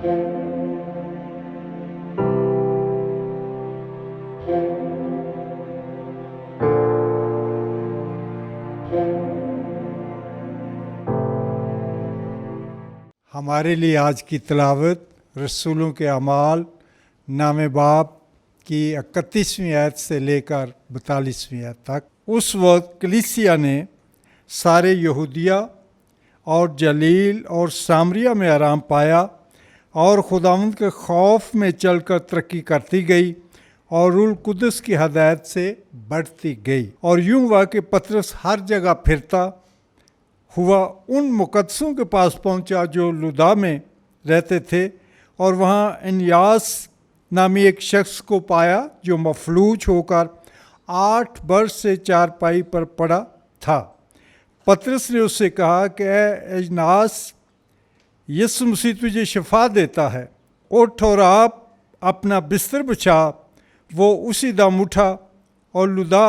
ہمارے لیے آج کی تلاوت رسولوں کے اعمال نام باب کی 31ویں آیت سے لے کر 42ویں آیت تک۔ اس وقت کلیسیا نے سارے یہودیہ اور جلیل اور سامریہ میں آرام پایا اور خداوند کے خوف میں چل کر ترقی کرتی گئی اور روح القدس کی ہدایت سے بڑھتی گئی۔ اور یوں ہوا کہ پطرس ہر جگہ پھرتا ہوا ان مقدسوں کے پاس پہنچا جو لدا میں رہتے تھے، اور وہاں انیاس نامی ایک شخص کو پایا جو مفلوج ہو کر 8 برس سے چارپائی پر پڑا تھا۔ پطرس نے اس سے کہا کہ اے انیاس، یسوع مسیح تجھے شفا دیتا ہے، اٹھ اور آپ اپنا بستر بچھا۔ وہ اسی دم اٹھا، اور لدا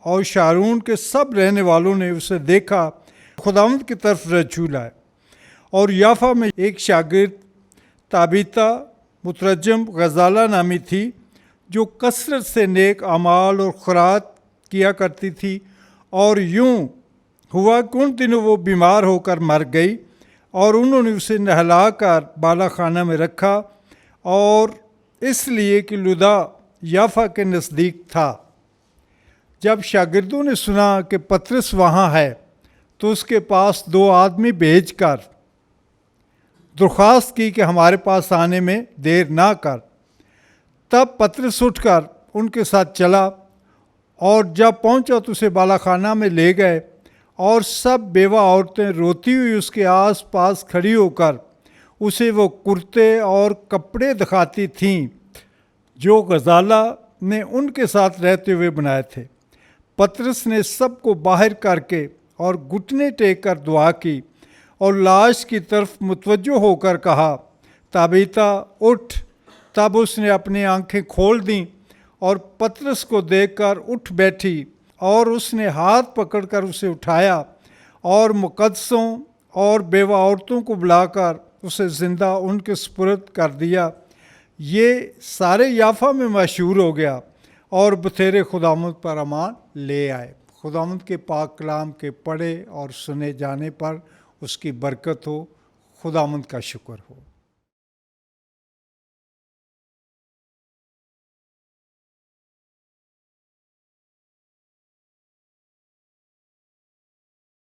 اور شارون کے سب رہنے والوں نے اسے دیکھا، خداوند کی طرف رجوع لائے۔ اور یافا میں ایک شاگرد تابیتا مترجم غزالہ نامی تھی، جو کثرت سے نیک اعمال اور خیرات کیا کرتی تھی، اور یوں ہوا کہ ان دنوں وہ بیمار ہو کر مر گئی، اور انہوں نے اسے نہلا کر بالا خانہ میں رکھا، اور اس لیے کہ لدا یافا کے نزدیک تھا۔ جب شاگردوں نے سنا کہ پطرس وہاں ہے تو اس کے پاس 2 آدمی بھیج کر درخواست کی کہ ہمارے پاس آنے میں دیر نہ کر۔ تب پطرس اٹھ کر ان کے ساتھ چلا، اور جب پہنچا تو اسے بالا خانہ میں لے گئے، اور سب بیوہ عورتیں روتی ہوئی اس کے آس پاس کھڑی ہو کر اسے وہ کرتے اور کپڑے دکھاتی تھیں جو غزالہ نے ان کے ساتھ رہتے ہوئے بنائے تھے۔ پطرس نے سب کو باہر کر کے اور گھٹنے ٹیک کر دعا کی، اور لاش کی طرف متوجہ ہو کر کہا، تابیتا اٹھ۔ تب اس نے اپنی آنکھیں کھول دیں اور پطرس کو دیکھ کر اٹھ بیٹھی، اور اس نے ہاتھ پکڑ کر اسے اٹھایا، اور مقدسوں اور بیوہ عورتوں کو بلا کر اسے زندہ ان کے سپرد کر دیا۔ یہ سارے یافا میں مشہور ہو گیا، اور بطیر خداوند پر امان لے آئے۔ خداوند کے پاک کلام کے پڑھے اور سنے جانے پر اس کی برکت ہو۔ خداوند کا شکر ہو۔